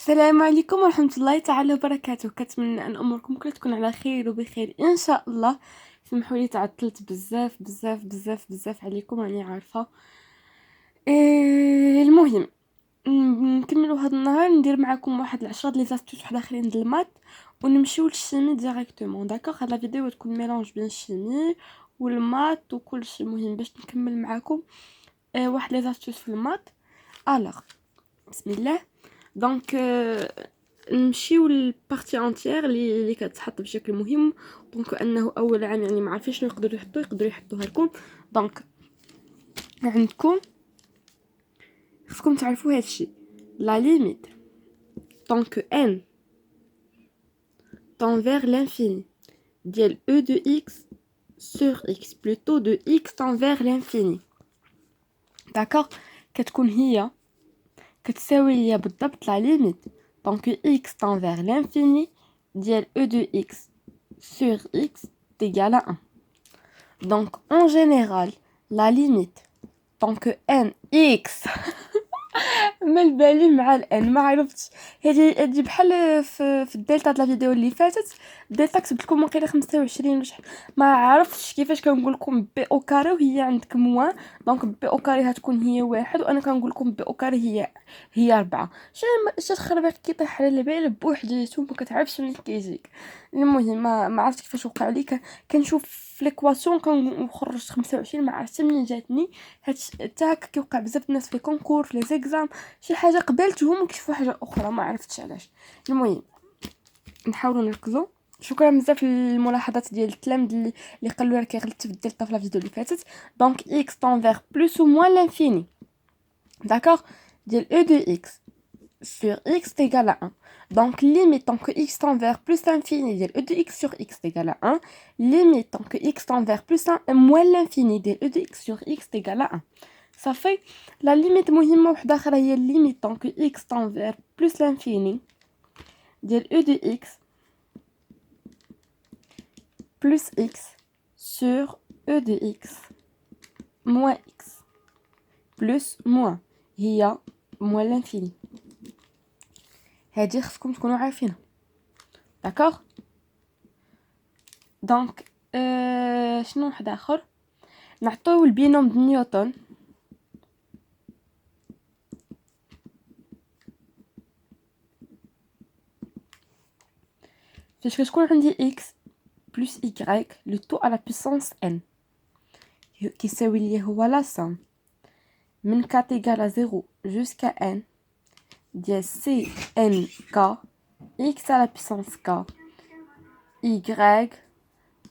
السلام عليكم ورحمة الله تعالى وبركاته. كنتمنى ان اموركم كلها تكون على خير وبخير ان شاء الله. سمحوا لي تعطلت بزاف بزاف بزاف بزاف عليكم، راني عارفه. المهم، نكملوا هذا النهار ندير معكم واحد 10 لي زاستوس واحد اخرين ديال المات ونمشيو للشيمي ديريكتومون. داكوغ، هاد لا فيديو تكون ميلونج بين الشيمي والمات وكل شيء. مهم باش نكمل معكم واحد لي زاستوس في المات. الوغ بسم الله. دونك نمشيو للبارتي انتيير اللي كتحط بشكل مهم. دونك انه اول عام يعني ما عارفين شنو يقدروا يحطوها لكم. دونك عندكم خصكم تعرفوا هادشي، لا ليميت دونك ان tend vers l'infini ديال e de x sur x plutôt de x tend vers l'infini. داكوغ، كتكون هي كتساوي ليا بالضبط لا ليميت دونك x tend vers l'infini ديال e de x sur x est égal à 1. Donc en général la limite tant que n x مال بالي مع الان ما عرفتش. هادي بحال في الدلتا د الفيديو اللي فاتت. الدلتا كتبت لكم واقيلا 25 وشحال، ما عرفتش كيفاش كنقول لكم بي او كاري وهي عندكم موان. دونك بي او كاري هتكون هي واحد وانا كنقول لكم بي او كاري هي 4. شي تخربيق كيطيح على البال بوحديتو ما كتعرفش منين كيجيك. المهم ما عرفتش كيفاش وقع لي. كنشوف في ليكواسيون كنخرج 25 ما عرفتش منين جاتني. حتى هكا كيوقع بزاف الناس في كونكور في لي زيكزام، شي حاجه قبلتهم وكيشوفوا حاجه اخرى ما عرفتش علاش. المهم نحاولوا نركزوا. شكرا بزاف للملاحظات ديال التلاميذ اللي قالوا لك غلطت في الدلتا في الفيديو اللي فاتت. دونك x tend vers plus ou moins l'infini. D'accord, ديال e de x sur x est égal à 1. Donc limite tant que x tend vers plus l'infini ديال e de x sur x est égal à 1. Limite tant que x tend vers plus moins l'infini ديال e de x sur x est égal à 1. صافي. لا ليميت مهمه وحده اخرى هي ليميت tant que x tend vers plus l'infini ديال e de x plus x sur e de x moins x plus moins هي moins l'infini. هادي خصكم تكونوا عارفينها. داكوغ. دونك شنو واحد اخر نعطيو البينوم د نيوتن. فاش كتكون عندي x plus y le tout à la puissance n كيساوي لي هو لا somme من k égale à 0 jusqu'à n ديال c n k x à la puissance k y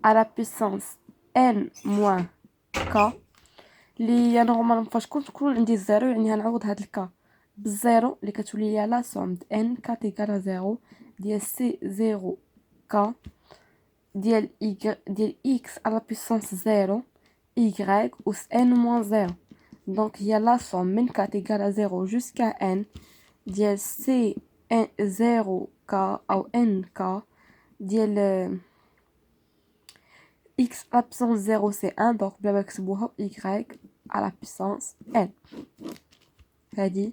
à la puissance n moins k اللي نورمالمون فاش تكون عندي الزيرو يعني غنعوض هاد الكا بالزيرو اللي كتولي ليا لا سوم د n k égale à 0 ديال c 0 k ديال x à la puissance 0 y ou n moins 0. Donc il y a la somme من k égale à 0 jusqu'à n ديال c 0 k او n k ديال x à la puissance 0 c'est 1. donc بلا ما نكتبوها y à la puissance n. هذه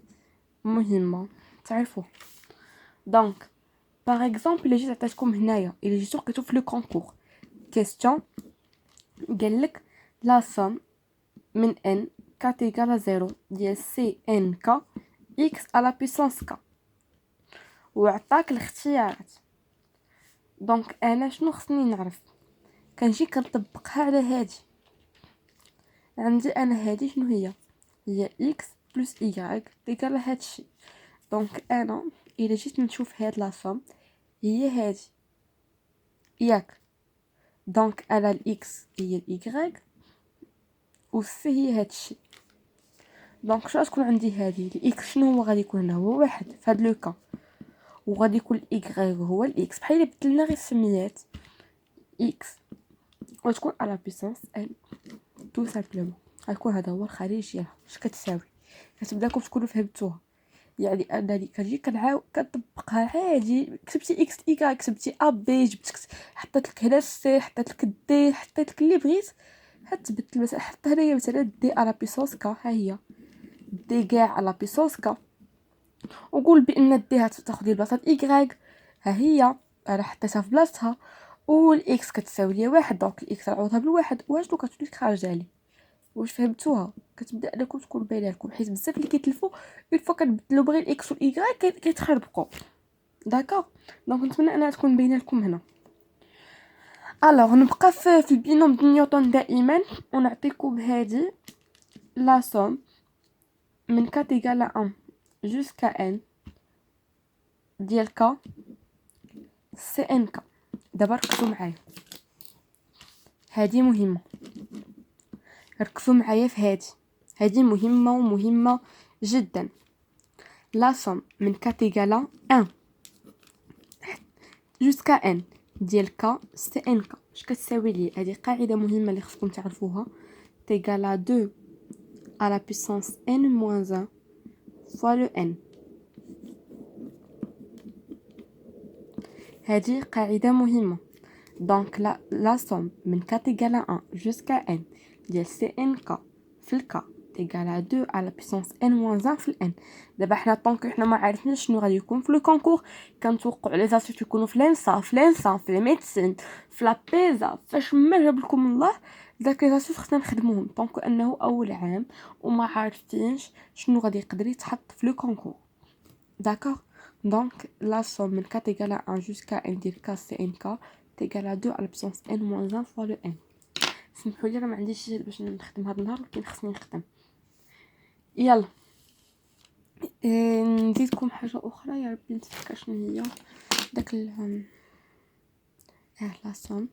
مهمه تعرفوا. دونك باغ اكزومبل اللي جيت عطيتكم هنايا اللي جيتو لقيتو في لو كونكور كيستيون قال لك لا سوم من n k égale à 0 ديال c n k x à la puissance k وعطاك الاختيارات. دونك انا شنو خصني نعرف؟ كنجي كنطبقها على هادي. عندي انا هادي شنو هي x plus y تيكال هادشي. دونك انا الا جيت نشوف هاد لا سوم هي هادي ياك. دونك انا الاكس هي الاي و سي هي هادشي. دونك شنو تكون عندي هادي الاكس شنو هو غادي يكون هنا هو واحد في هاد لو كا وغادي يكون الاي هو الاكس بحال الا بدلنا غير السميات اكس وتكون على بيسانس ان تو سامبلومون غيكون هذا هو الخارج ديالها. اش كتساوي؟ كتبداكم تكونوا فهمتوها. يعني انني كنجي كنطبقها عادي. كتبتي اكس اي كتبتي ا بي جبت حطيت لك هنا سي حطيت لك دي حطيت لك اللي بغيت تبدل المساله. حتى هنايا مثلا دي على بيسونس كا ها هي دي كاع على بيسونس كا وقول بان دي تاخدي البلاصه ايكغيك، ها هي راه حطيتها في بلاصتها، والاكس كتساوي ليا واحد، دونك الاكس نعوضها بالواحد، واش لو كتولي خارجه لي. واش فهمتوها؟ كتبدا لكم تكون باينه لكم، حيت بزاف اللي كيتلفوا اون فوا كتبدلوا بغير الاكس والايكغيك كيتخربقوا. داكوغ، دونك نتمنى انها تكون باينه لكم هنا. الوغ نبقى في البينوم ديال نيوتن دائما، ونعطيكم هذه لا سوم من كات ايكال 1 جوسكا ان ديال كا سي ان كا. دابا ركزوا معايا، هذه مهمه، ركزوا معايا في هذه مهمه ومهمه جدا. لا سوم من كات ايكال 1 جوسكا ان ديال كا سي ان كا اش كتساوي لي؟ هذه قاعده مهمه اللي خصكم تعرفوها. تيغال 2 à la puissance n moins 1 fois le n. هذه قاعده مهمه. دونك لا somme من k égale à 1 jusqu'à n ديال سي ان كا في الكا تيغال 2 على لا بيسونس n moins 1 في الان. دابا حنا طونك حنا ما عارفينش شنو غادي يكون في لو كونكور، كنتوقعوا لي زاسيت يكونوا في لانسا، في الميديسين، في لا بيزا، فاش ما جاب لكم الله داك لي زاسيت خصنا نخدموهم طونك انه اول عام وما عارفينش شنو غادي يقدر يتحط في لو كونكور. داكوغ، دونك لا somme من k égale à 1 jusqu'à n ديال k c n k تيغال 2 على بسونس n moins 1 fois le n. سمحوا لي راه ما عنديش جهد باش نخدم هذا النهار، ولكن خصني نخدم. يلا نزيدكم حاجه اخرى، يا ربي نتفكر شنو هي داك لا somme.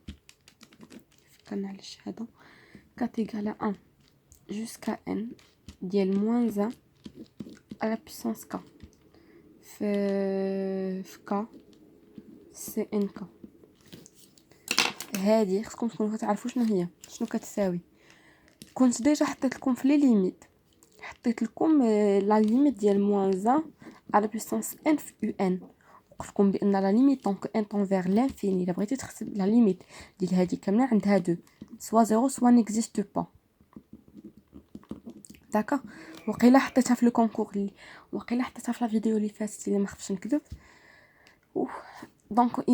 فكرنا على الشهاده. k égale à 1 jusqu'à n ديال moins 1 على بسونس k في k سي ان كا. هذه خصكم تكونوا تعرفوا شنو هي، شنو كتساوي. كنت ديجا حطيت لكم في لي ليميت، حطيت لكم لا ليميت ديال موان 1 على بويسونس ان في يو ان. قلت لكم بان لا ليميت طونك ان طون فيغ لانفيني، الا بغيتي تحسب لا ليميت ديال هذه كامله عندها دو، سوا زيرو سوا نيكزيست با. داكا، وقيلا حطيتها في لو كونكور، وقيلا حطيتها في لا فيديو اللي فاتت اللي ما خفتش نكذب. دونك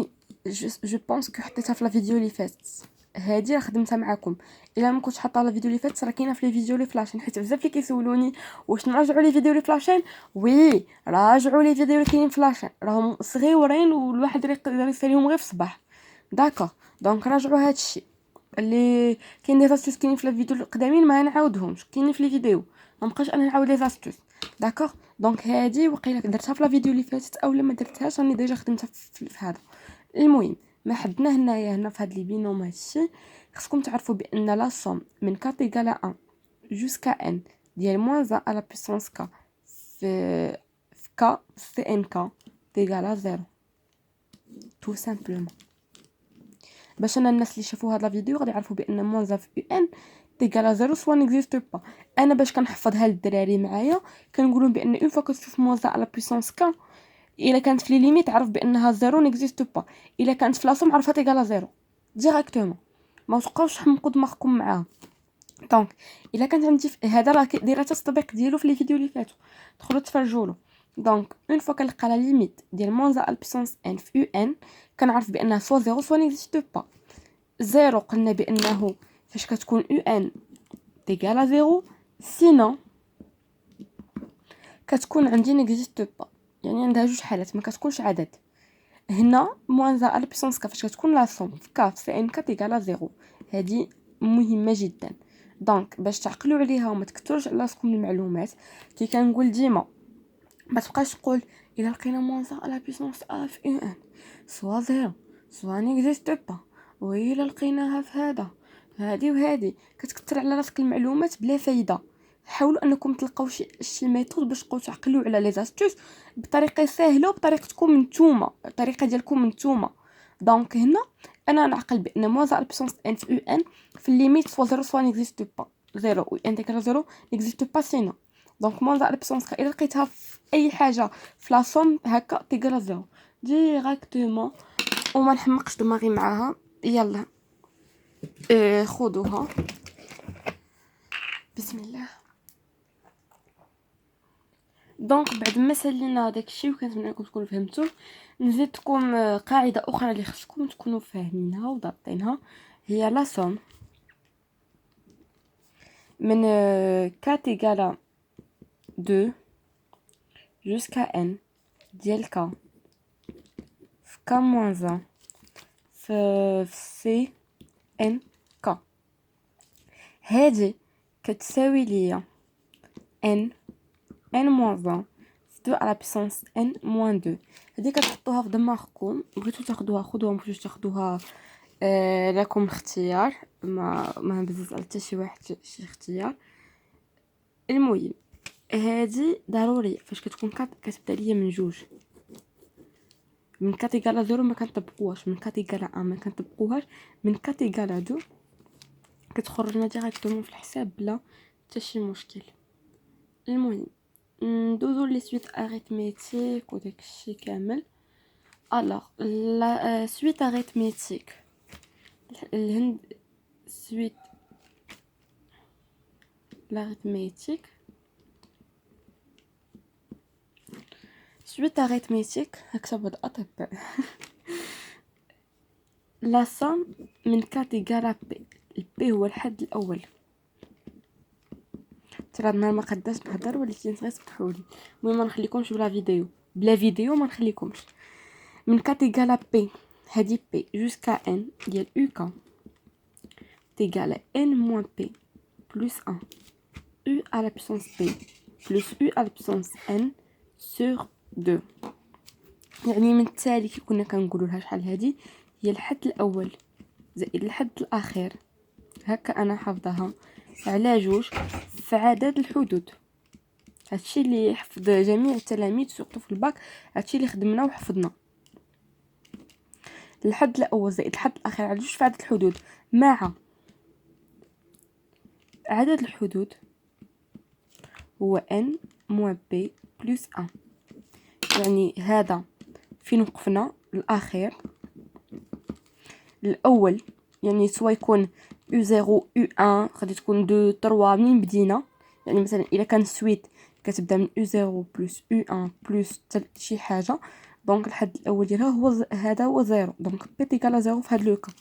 جو بونس كو حطيتها في لا فيديو اللي فاتت. هادي راه خدمتها معكم، الا ما كنتش حاطه لا فيديو اللي فاتت راه كاينه في لي فيديو لي فلاشين، حيت بزاف اللي كيسولوني واش نراجعوا لي فيديو لي فلاشين. وي راجعوا لي فيديو اللي كاينين فلاشين، راهم صغيورين والواحد يقدر يساليهم غير في الصباح. داكا، دونك راجعوا هادشي اللي كاين دي زاستوس كاينين في الفيديو القدامين ما نعاودهمش، كاينين في لي فيديو، ما بقاش انا نعاود لي زاستوس. داكوغ، دونك هادي وقيله درتها في لا فيديو اللي فاتت او لما درتهاش راني ديجا خدمتها في هذا. المهم ما حدنا هنا في هاد لي بينوم هادشي خصكم تعرفوا بان لا somme من k égale à 1 jusqu'à n ديال moins 1 à la puissance k في k c n k تيغال à 0 tout simplement. باش انا الناس اللي شافوا هاد لا فيديو غادي يعرفوا بان موان في ان تيغال 0 سوا نيكزيست با. انا باش كنحفظها للدراري معايا كنقولوا بان اون فوا كتشوف موان على بويسونس ك، الا كانت في لي ليميت عرف بانها 0 نيكزيست با، الا كانت في لاصوم عرفها تيغال 0 ديريكتومون، ما تبقاوش تحمقوا دماغكم معاها. دونك الا كانت عندي هذا راه دايره التطبيق ديالو في لي فيديو اللي فاتوا، دخلوا تفرجوا له. دونك اون فوا كنلقى لا ليميت ديال موان على بويسونس ان في يو ان كنعرف بانها سوا 0 سوا نيكزيست با. زيرو قلنا بانه فاش كتكون يو ان تيغال زيرو، سينو كتكون عندي نيكزيست با، يعني عندها جوج حالات ما كتكونش عدد. هنا موان على بيسونس ك فاش كتكون لا سوم في ك في ان ك تيغال زيرو، هذه مهمه جدا. دونك باش تعقلوا عليها وما تكثروش على راسكم المعلومات كي كنقول ديما ما تبقاش تقول الا لقينا موان على بيسونس ا في يو ان سوا زيرو سوا نيكزيست با، وإلا لقيناها في هذا هادي وهادي كتكثر على راسك المعلومات بلا فايده. حاولوا انكم تلقاو شي ميثود باش تبقاو تعقلوا على لي زاستوس بطريقه سهله وبطريقتكم نتوما، الطريقه ديالكم نتوما. دونك هنا انا نعقل بان موزع البيسونس ان في يو ان في الليميت سوا زيرو سوا نيكزيست با، زيرو و ان تيغال زيرو نيكزيست با سينو. دونك موزع البيسونس الا لقيتها في اي حاجه في لا سوم هكا تيغال زيرو ديريكتومون وما نحمقش دماغي معاها. يلا خذوها بسم الله. دونك بعد ما سالينا داكشي وكنتمنىكم تكونوا فهمتوا، نزيدكم قاعده اخرى اللي خصكم تكونوا فاهمينها وضابطينها، هي لا سوم من 4 égale 2 jusqu'à n ديال k في k moins 1 في c n k. هادي كتساوي ليا n moins 1 في 2 à la puissance n moins 2. هادي كتحطوها في دماغكم، بغيتو تاخدوها خدوها، مبغيتوش تاخدوها لكم اختيار، ما بزز على حتى شي واحد شي اختيار. المهم هادي ضروري فاش كتكون كتبدا ليا من جوج، من 4 égale 0 ما كنطبقوهاش، من 4 égale 1 ما كنطبقوهاش، من 4 égale 2 كتخرجنا ديريكتومون في الحساب بلا حتى شي مشكل. المهم ندوزو لي سويت اريثميتيك وداكشي كامل. الوغ لا سويت اريثميتيك الهند سويت l'arithmétique. Suite arithmétique هكتب الأطباء. لا somme من 4 égale à p. البي هو الحد الأول. ترى ما قداش نهضر ولكن غير سمحولي. المهم ما نخليكمش بلا فيديو ما نخليكمش. من 4 égale à p هادي p jusqu'à n ديال UK تيغال n moins p plus 1 u à la puissance p plus u à la puissance n sur 2. يعني من التالي كي كنا كنقولوا لها شحال هادي هي الحد الاول زائد الحد الاخير، هكا انا حافظاها على جوج في عدد الحدود. هادشي اللي حفظ جميع التلاميذ سورتو في الباك، هادشي اللي خدمنا وحفظنا. الحد الاول زائد الحد الاخير على جوج في عدد الحدود مع عدد الحدود هو n moins p plus 1. يعني هذا فين وقفنا الاخير. الاول يعني سوا يكون u0 u1 غادي تكون 2 3 منين بدينا، يعني مثلا الا كان سويت كتبدا من u0 بلس u1 بلس شي حاجه، دونك الحد الاول ديالها هو هذا هو 0، دونك بي تيكال 0 في هذا لو كا.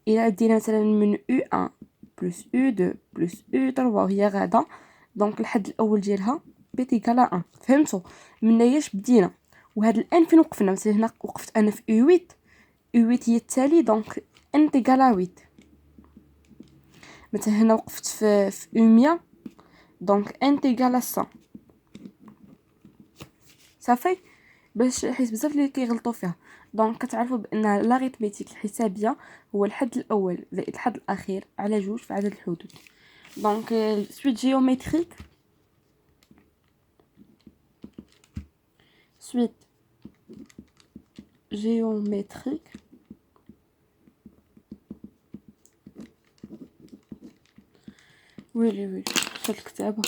الا دينا مثلا من u1 بلس u2 بلس u3 وهي غادا، دونك الحد الاول ديالها بي تيكال 1. فهمتوا مناياش بدينا؟ وهذا الان فين وقفنا؟ مثلا هنا وقفت انا في u8 هي التالي، دونك n تيغال 8. مثلا هنا وقفت في u100 دونك n تيغال 100. صافي باش حيت بزاف اللي كيغلطوا فيها. دونك كتعرفوا بان لاريثميتيك الحسابيه هو الحد الاول زائد الحد الاخير على جوج في عدد الحدود. دونك سويت جيومتريك ويلي شال الكتابه.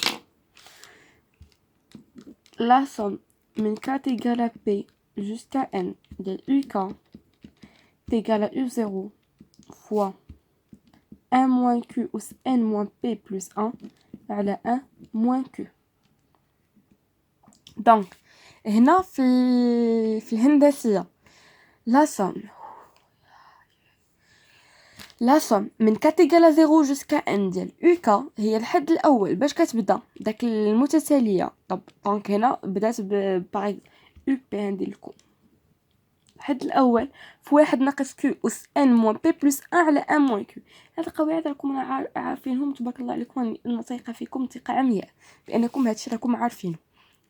لا somme من 4 égale à p jusqu'à n ديال UK égale à u0 fois 1 moins q أس n moins p plus 1 على 1 moins q. دونك هنا في الهندسية لا somme من 4 égale à 0 jusqu'à n ديال UK هي الحد الأول باش كتبدا داك المتتالية. دونك هنا بدات باغ u p ندير لكم الحد الاول في 1 ناقص q اس n moins p plus 1 على 1 moins q. هاد القواعد راكم عارفينهم تبارك الله عليكم، الثقه فيكم ثقه عمياء بانكم هادشي راكم عارفينه.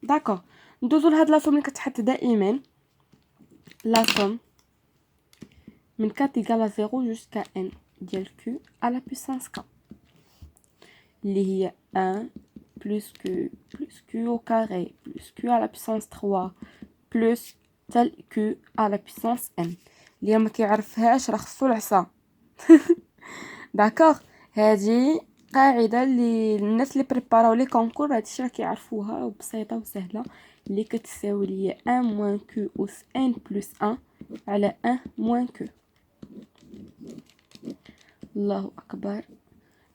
داكوغ ندوزو لهاد لا سوم اللي كتحط دائما. لا سوم من 4 égale à 0 jusqu'à n ديال q à la puissance k اللي هي 1 plus q au carré plus q à la puissance 3 plus تال q à la puissance n. اللي ما كيعرفهاش راه خصو العصا. داكوغ هذه قاعده اللي الناس اللي بريباراو لي كونكور هادشي راه كيعرفوها وبسيطه وسهله، اللي كتساوي ليا 1 moins q اس n plus 1 على 1 moins q. الله اكبر.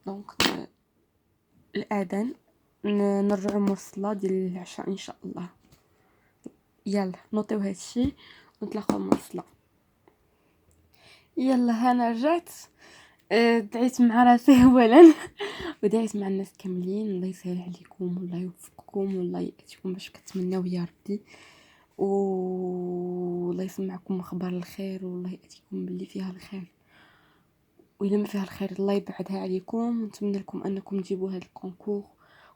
دونك الاذان نرجعوا من الصلاه ديال العشاء ان شاء الله. يلا نوطيو هادشي ونتلاقاو من الصلاه. يلا انا رجعت. دعيت مع راسي اولا ودعيت مع الناس كاملين، الله يسهل عليكم والله يوفقكم والله ياتيكم باش كتمناو يا ربي، والله يسمعكم اخبار الخير والله ياتيكم باللي فيها الخير، وإلا ما فيها الخير الله يبعدها عليكم. ونتمنى لكم انكم تجيبوا هذا الكونكور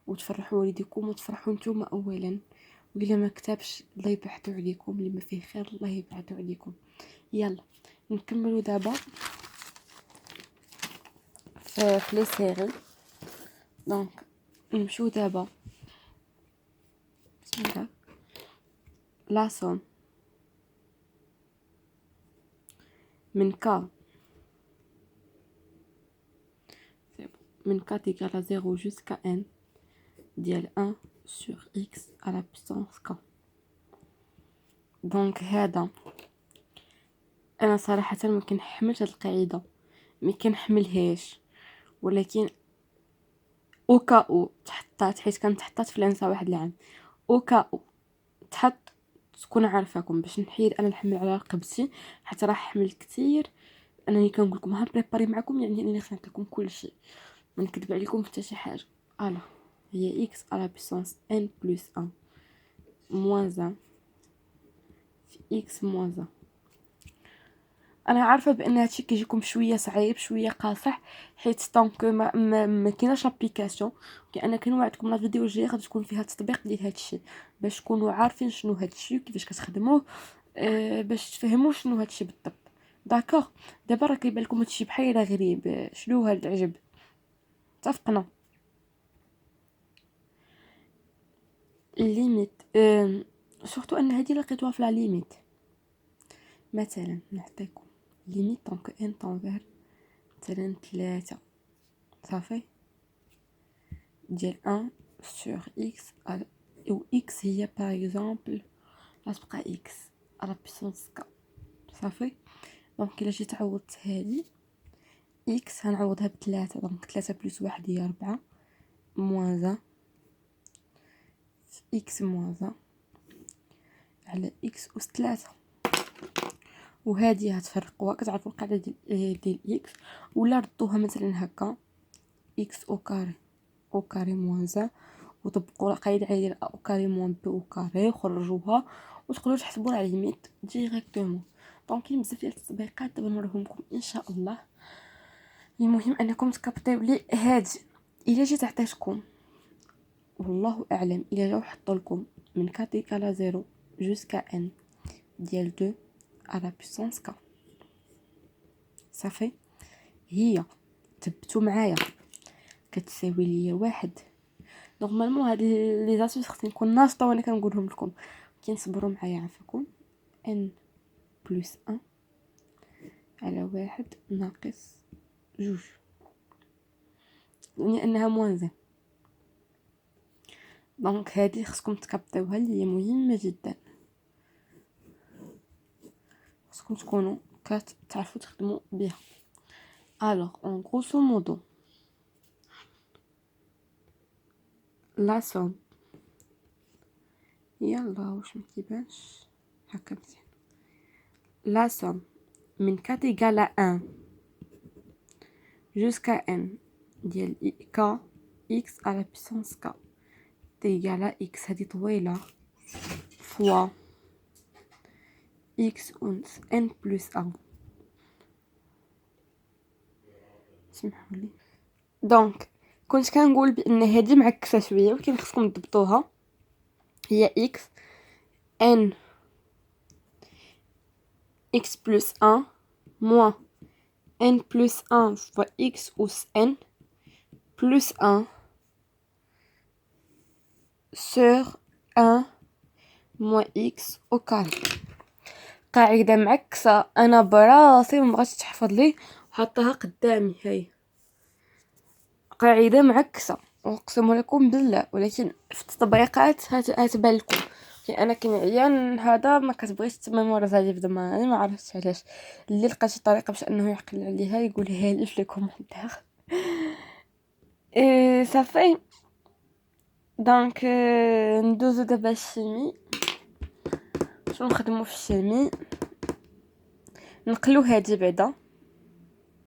وتفرحوا والديكم وتفرحوا نتوما اولا، وإلا ما كتبش الله يبعدو عليكم، اللي ما فيه خير الله يبعدو عليكم. يلا نكملوا دابا في لي سيري. دونك نمشيو دابا بسم الله. لا سوم من كا من k égale à 0 jusqu'à n ديال 1 sur x à la puissance k. دونك هذا انا صراحه ما كنحملش هاد القاعده، ما كنحملهاش، ولكن او كا او تحطات حيت كانت تحطات في لانسا واحد العام. او كا او تحط تكون عارفاكم باش نحيد انا نحمل على رقبتي، حتى راه حملت كثير. انني كنقول لكم ها بريباري معكم، يعني انني خدمت لكم كل شيء، ما نكذب عليكم حتى شي حاجه. الا هي x à la puissance n plus 1 moins 1 في x moins 1. انا عارفه بان هادشي كيجيكم شويه صعيب شويه قاصح، حيت طونك ما كايناش ابليكاسيون، انا كنوعدكم لا فيديو الجايه غادي تكون فيها التطبيق ديال هادشي باش تكونوا عارفين شنو هادشي وكيفاش كتخدموه، باش تفهموا شنو هادشي بالضبط. داكوغ دابا راه كيبان لكم هادشي بحال غريب، شنو هاد العجب؟ اتفقنا. الليميت سورتو ان هادي لقيتوها في لا ليميت. مثلا نعطيكم ليميت دونك ان طونفير مثلا 3 صافي ديال 1 sur x ou x هي par exemple غتبقى x à la puissance k صافي. دونك الا جيت عوضت هذه x هنعوضها ب3، دونك 3 بلس 1 هي 4 موان 1 x موان 1 على x أس 3. وهذه هتفرقوها كتعرفوا القاعده ديال x، ولا ردوها مثلا هكا x او كاري او كاري موان 1 وطبقوا القاعده ديال او كاري موان بي او كاري خرجوها وتقدروا تحسبوا على ليميت ديريكتومون. دونك كاين بزاف ديال التطبيقات دابا نوريهم لكم ان شاء الله. المهم انكم تكابطيو لي هادي. الا جيت عطيتكم والله اعلم الا جاو حطوا لكم من كاتيك على 0 جوسكا ان ديال 2 على بيسونس ك صافي، هي تبتو معايا كتساوي ليا 1. نورمالمون هاد لي زاسوس خصني نكون ناشطه وانا كنقولهم لكم، كنصبروا معايا عافاكم. ان بلس 1 على 1 ناقص 2 يعني انها موان 1. دونك هذه خصكم تكابطيوها اللي هي مهمه جدا، خصكم تكونوا كتعرفوا تخدموا بها. الوغ اون غروسو مودو لا سوم يلا واش ما كيبانش هكا مزيان. لا سوم من كات ايغال 1 jusqu'à n ديال k x à la puissance k تيجال x هذه طويله فوا x أنس n plus 1. سمحوا لي. دونك كنت كنقول بان هذه معكسه شويه ولكن خصكم تضبطوها. هي x n x plus 1 moins n plus 1 fois x أس n plus 1 sur 1 moins x au carré. قاعده معكسه انا براسي ما بغاتش تحفظ لي وحطها قدامي. هاي قاعده معكسه اقسم لكم بالله، ولكن في التطبيقات هتبان لكم. انا كنعيان هذا ما كتبغيش تميموريز هذه في دماغي، ما عرفتش علاش. اللي لقى شي طريقه باش انه يعقل عليها يقولها لي في لي كومونتير. صافي دونك ندوزو دابا الشيمي. شنو نخدمو في الشيمي؟ نقلو هادي بعدا